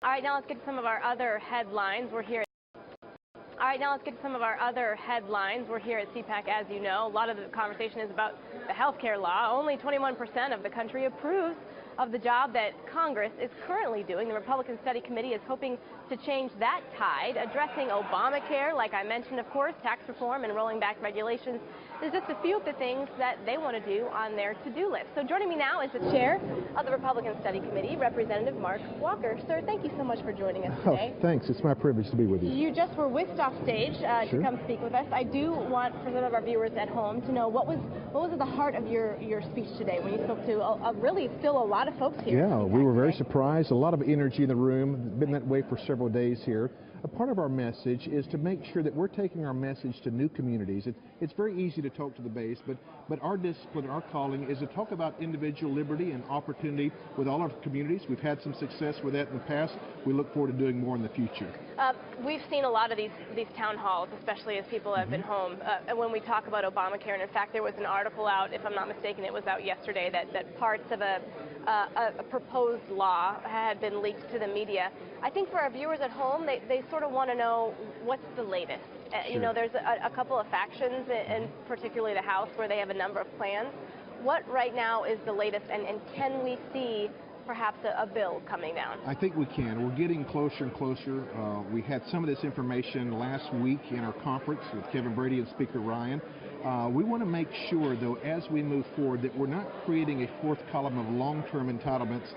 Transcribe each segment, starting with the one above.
All right, now let's get to some of our other headlines. We're here. All right, now let's get to some of our other headlines. We're here at CPAC, as you know. A lot of the conversation is about the health care law. Only 21% of the country approves of the job that Congress is currently doing. The Republican Study Committee is hoping to change that tide, addressing Obamacare, like I mentioned, of course, tax reform and rolling back regulations. There's just a few of the things that they want to do on their to-do list. So joining me now is the chair of the Republican Study Committee, Representative Mark Walker. Sir, thank you so much for joining us today. Oh, thanks. It's my privilege to be with you. You just were whisked off stage to come speak with us. I do want, for some of our viewers at home, to know what was at the heart of your speech today when you spoke to really still a lot of folks here. Yeah, we were very surprised. A lot of energy in the room. It's been that way for several days here. A part of our message is to make sure that we're taking our message to new communities. It's very easy to talk to the base, but our discipline, our calling is to talk about individual liberty and opportunity with all our communities. We've had some success with that in the past. We look forward to doing more in the future. We've seen a lot of these town halls, especially as people have been home, when we talk about Obamacare. And in fact, there was an article out, if I'm not mistaken, it was out yesterday, that parts of a proposed law had been leaked to the media. I think for our viewers at home, they sort of want to know what's the latest. You know, there's a couple of factions, and particularly the House, where they have a number of plans. What right now is the latest, and can we see perhaps a bill coming down? I think we can. We're getting closer and closer. We had some of this information last week in our conference with Kevin Brady and Speaker Ryan. We want to make sure, though, as we move forward, that we're not creating a fourth column of long-term entitlements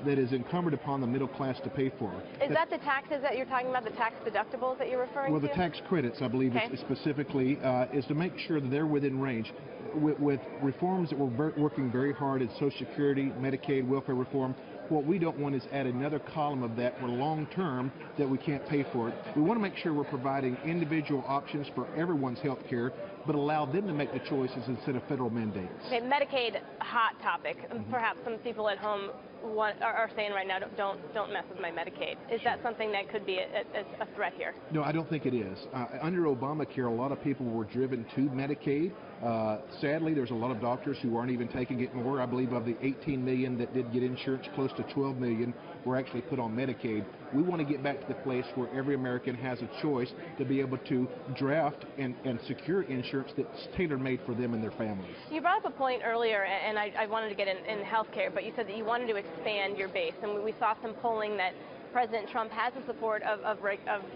that is incumbent upon the middle class to pay for. Is that the taxes that you're talking about, the tax deductibles that you're referring to? Well, the tax credits, I believe, specifically, is to make sure that they're within range. With reforms that we're working very hard in Social Security, Medicaid, welfare reform, what we don't want is add another column of that for long term that we can't pay for it. We want to make sure we're providing individual options for everyone's health care, but allow them to make the choices instead of federal mandates. Okay, Medicaid, hot topic. Perhaps some people at home are saying right now, don't mess with my Medicaid. Is that something that could be a threat here? No, I don't think it is. Under Obamacare, a lot of people were driven to Medicaid. Sadly, there's a lot of doctors who aren't even taking it more. I believe of the 18 million that did get insurance, close to 12 million were actually put on Medicaid. We want to get back to the place where every American has a choice to be able to draft and secure insurance that's tailor-made for them and their families. You brought up a point earlier, and I wanted to get in healthcare, but you said that you wanted to expand your base, and we saw some polling that President Trump has the support of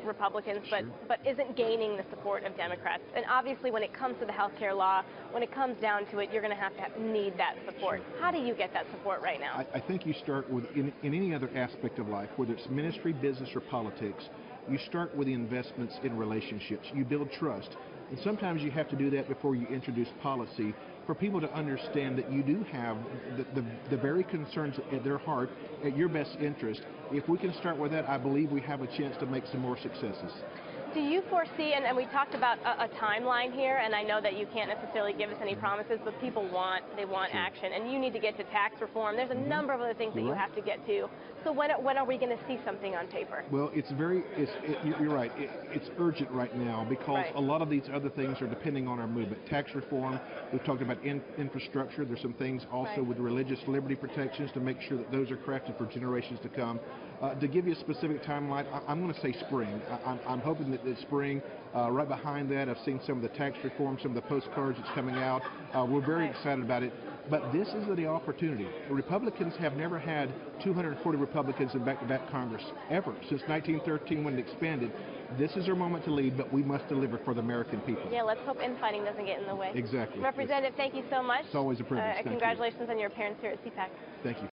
Republicans, but isn't gaining the support of Democrats. And obviously, when it comes to the health care law, when it comes down to it, you're going to have to need that support. How do you get that support right now? I think you start with, in any other aspect of life, whether it's ministry, business, or politics, you start with the investments in relationships. You build trust. And sometimes you have to do that before you introduce policy for people to understand that you do have the very concerns at their heart, at your best interest. If we can start with that, I believe we have a chance to make some more successes. Do you foresee, and we talked about a timeline here, and I know that you can't necessarily give us any promises, but people want action, and you need to get to tax reform. There's a number of other things that you have to get to. So when are we going to see something on paper? Well, you're right. It's urgent right now because a lot of these other things are depending on our movement. Tax reform, we've talked about infrastructure. There's some things also with religious liberty protections to make sure that those are crafted for generations to come. To give you a specific timeline, I'm going to say spring. I'm hoping that this spring, right behind that, I've seen some of the tax reform, some of the postcards that's coming out. We're very excited about it. But this is the opportunity. The Republicans have never had 240 Republicans in back-to-back Congress, ever, since 1913 when it expanded. This is our moment to lead, but we must deliver for the American people. Yeah, let's hope infighting doesn't get in the way. Exactly. Representative, thank you so much. It's always a privilege. Congratulations on your appearance here at CPAC. Thank you.